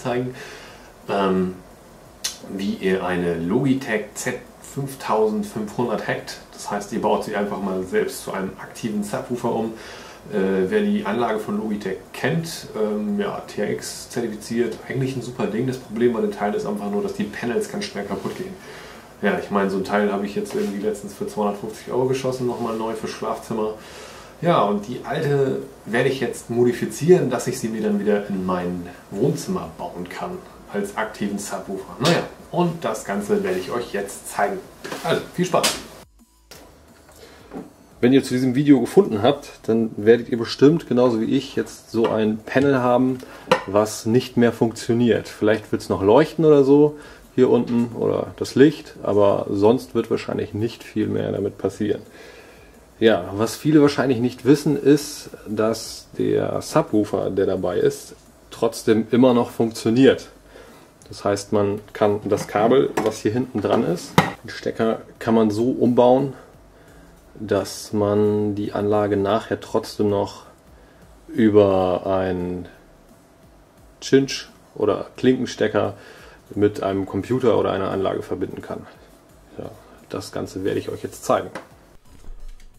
zeigen, wie ihr eine Logitech Z5500 hackt. Das heißt, ihr baut sie einfach mal selbst zu einem aktiven Subwoofer um. Wer die Anlage von Logitech kennt, ja, TRX zertifiziert, eigentlich ein super Ding. Das Problem bei den Teilen ist einfach nur, dass die Panels ganz schnell kaputt gehen. Ja, ich meine, so ein Teil habe ich jetzt irgendwie letztens für 250 € geschossen, nochmal neu für Schlafzimmer. Ja, und die alte werde ich jetzt modifizieren, dass ich sie mir dann wieder in mein Wohnzimmer bauen kann, als aktiven Subwoofer. Naja, und das Ganze werde ich euch jetzt zeigen. Also, viel Spaß! Wenn ihr zu diesem Video gefunden habt, dann werdet ihr bestimmt, genauso wie ich, jetzt so ein Panel haben, was nicht mehr funktioniert. Vielleicht wird es noch leuchten oder so, hier unten, oder das Licht, aber sonst wird wahrscheinlich nicht viel mehr damit passieren. Ja, was viele wahrscheinlich nicht wissen, ist, dass der Subwoofer, der dabei ist, trotzdem immer noch funktioniert. Das heißt, man kann das Kabel, was hier hinten dran ist, den Stecker kann man so umbauen, dass man die Anlage nachher trotzdem noch über einen Cinch oder Klinkenstecker mit einem Computer oder einer Anlage verbinden kann. Ja, das Ganze werde ich euch jetzt zeigen.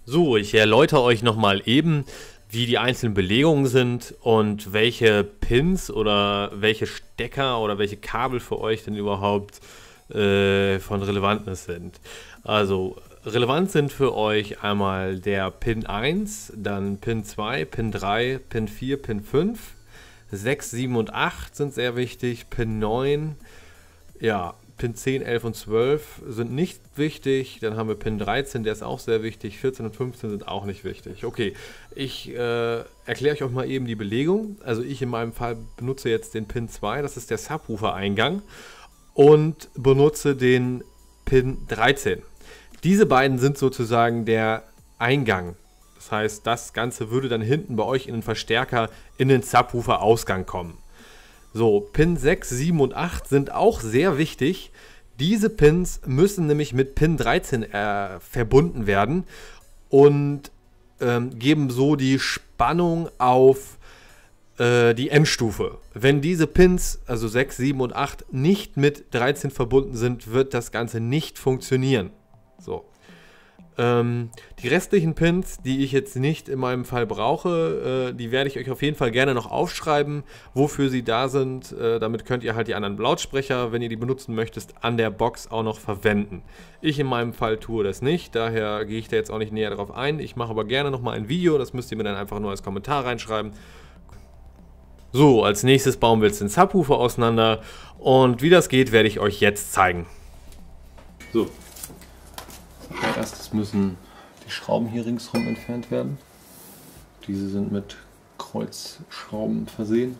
So, ich erläutere euch nochmal eben, wie die einzelnen Belegungen sind und welche Pins oder welche Stecker oder welche Kabel für euch denn überhaupt von Relevanz sind. Also relevant sind für euch einmal der Pin 1, dann Pin 2, Pin 3, Pin 4, Pin 5, 6, 7 und 8 sind sehr wichtig, Pin 9, ja, Pin 10, 11 und 12 sind nicht wichtig, dann haben wir Pin 13, der ist auch sehr wichtig, 14 und 15 sind auch nicht wichtig. Okay, ich erkläre euch auch mal eben die Belegung. Also ich in meinem Fall benutze jetzt den Pin 2, das ist der Subwoofer-Eingang, und benutze den Pin 13. Diese beiden sind sozusagen der Eingang. Das heißt, das Ganze würde dann hinten bei euch in den Verstärker in den Subwoofer-Ausgang kommen. So, Pin 6, 7 und 8 sind auch sehr wichtig. Diese Pins müssen nämlich mit Pin 13 verbunden werden und geben so die Spannung auf die Endstufe. Wenn diese Pins, also 6, 7 und 8, nicht mit 13 verbunden sind, wird das Ganze nicht funktionieren. So. Die restlichen Pins, die ich jetzt nicht in meinem Fall brauche, die werde ich euch auf jeden Fall gerne noch aufschreiben, wofür sie da sind. Damit könnt ihr halt die anderen Lautsprecher, wenn ihr die benutzen möchtet, an der Box auch noch verwenden. Ich in meinem Fall tue das nicht, daher gehe ich da jetzt auch nicht näher drauf ein. Ich mache aber gerne nochmal ein Video, das müsst ihr mir dann einfach nur als Kommentar reinschreiben. So, als nächstes bauen wir jetzt den Subwoofer auseinander und wie das geht, werde ich euch jetzt zeigen. So. Als erstes müssen die Schrauben hier ringsherum entfernt werden. Diese sind mit Kreuzschrauben versehen.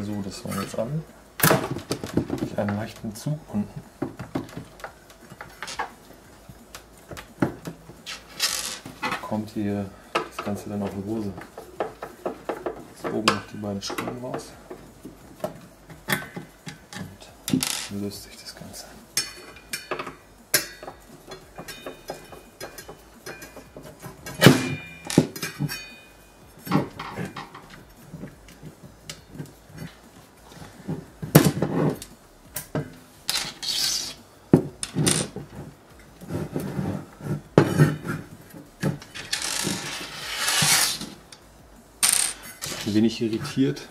So, das waren jetzt alle. Einen leichten Zug unten. Kommt hier das Ganze dann auf die Hose. Jetzt oben noch die beiden Schrauben raus. Und löst sich das Ganze. Ein wenig irritiert,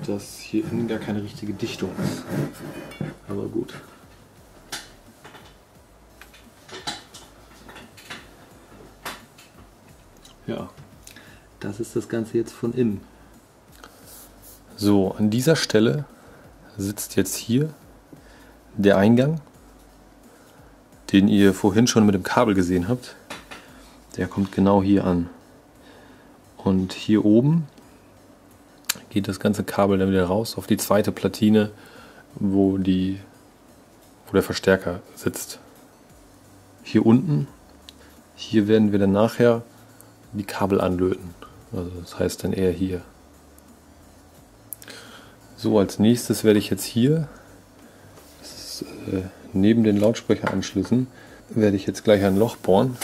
dass hier innen gar keine richtige Dichtung ist. Aber gut. Ja, das ist das Ganze jetzt von innen. So, an dieser Stelle sitzt jetzt hier der Eingang, den ihr vorhin schon mit dem Kabel gesehen habt. Der kommt genau hier an. Und hier oben geht das ganze Kabel dann wieder raus auf die zweite Platine, wo der Verstärker sitzt. Hier unten, hier werden wir dann nachher die Kabel anlöten. Also das heißt dann eher hier. So, als nächstes werde ich jetzt hier, das ist, neben den Lautsprecheranschlüssen, werde ich jetzt gleich ein Loch bohren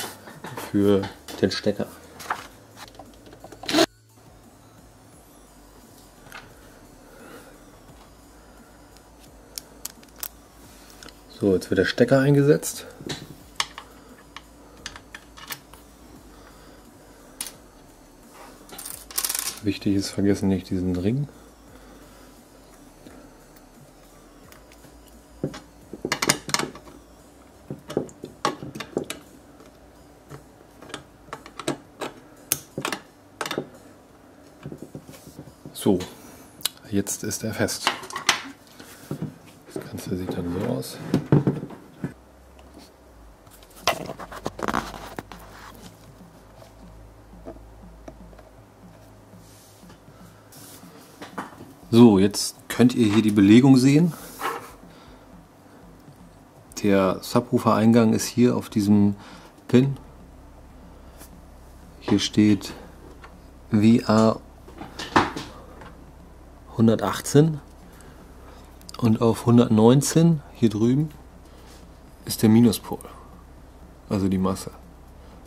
für den Stecker. So, jetzt wird der Stecker eingesetzt. Wichtig ist, vergessen nicht diesen Ring. So, jetzt ist er fest. Das Ganze sieht dann so aus. So, jetzt könnt ihr hier die Belegung sehen. Der Subwoofer-Eingang ist hier auf diesem Pin. Hier steht WA 118 und auf 119 hier drüben ist der Minuspol, also die Masse.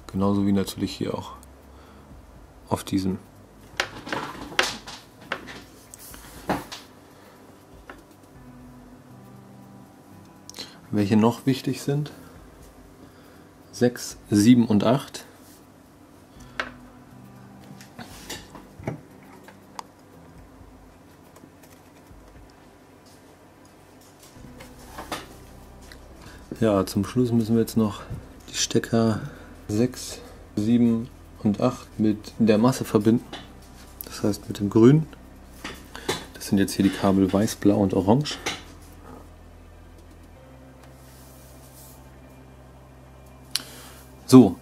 Genauso wie natürlich hier auch auf diesem. Welche noch wichtig sind? 6, 7 und 8. Ja, zum Schluss müssen wir jetzt noch die Stecker 6, 7 und 8 mit der Masse verbinden. Das heißt mit dem Grün. Das sind jetzt hier die Kabel Weiß, Blau und Orange. So,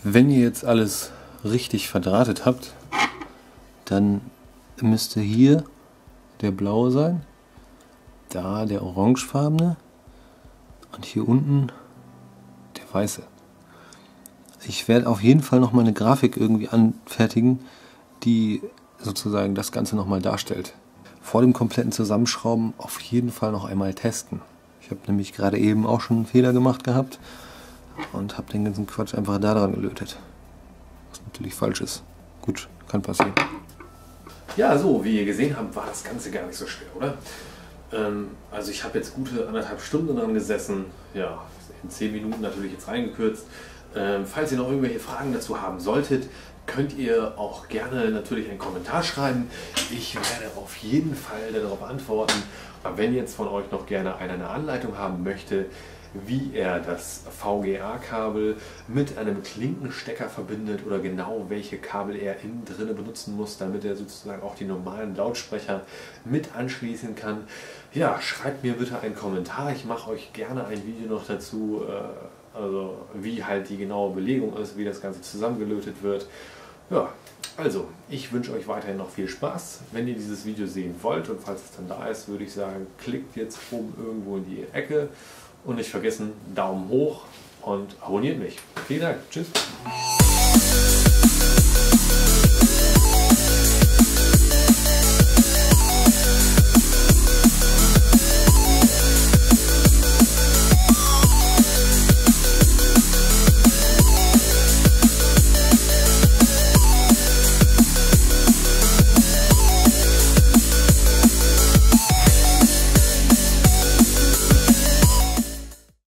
wenn ihr jetzt alles richtig verdrahtet habt, dann müsste hier der blaue sein, da der orangefarbene und hier unten der weiße. Ich werde auf jeden Fall noch mal eine Grafik irgendwie anfertigen, die sozusagen das Ganze noch mal darstellt. Vor dem kompletten Zusammenschrauben auf jeden Fall noch einmal testen. Ich habe nämlich gerade eben auch schon einen Fehler gemacht gehabt und habe den ganzen Quatsch einfach da dran gelötet. Was natürlich falsch ist. Gut, kann passieren. Ja, so, wie ihr gesehen habt, war das Ganze gar nicht so schwer, oder? Also ich habe jetzt gute 1,5 Stunden dran gesessen. Ja, in 10 Minuten natürlich jetzt reingekürzt. Falls ihr noch irgendwelche Fragen dazu haben solltet, könnt ihr auch gerne natürlich einen Kommentar schreiben. Ich werde auf jeden Fall darauf antworten. Aber wenn jetzt von euch noch gerne einer eine Anleitung haben möchte, wie er das VGA-Kabel mit einem Klinkenstecker verbindet oder genau welche Kabel er innen drinne benutzen muss, damit er sozusagen auch die normalen Lautsprecher mit anschließen kann. Ja, schreibt mir bitte einen Kommentar. Ich mache euch gerne ein Video noch dazu, also wie halt die genaue Belegung ist, wie das Ganze zusammengelötet wird. Ja, also ich wünsche euch weiterhin noch viel Spaß. Wenn ihr dieses Video sehen wollt und falls es dann da ist, würde ich sagen, klickt jetzt oben irgendwo in die Ecke. Und nicht vergessen, Daumen hoch und abonniert mich. Vielen Dank. Tschüss.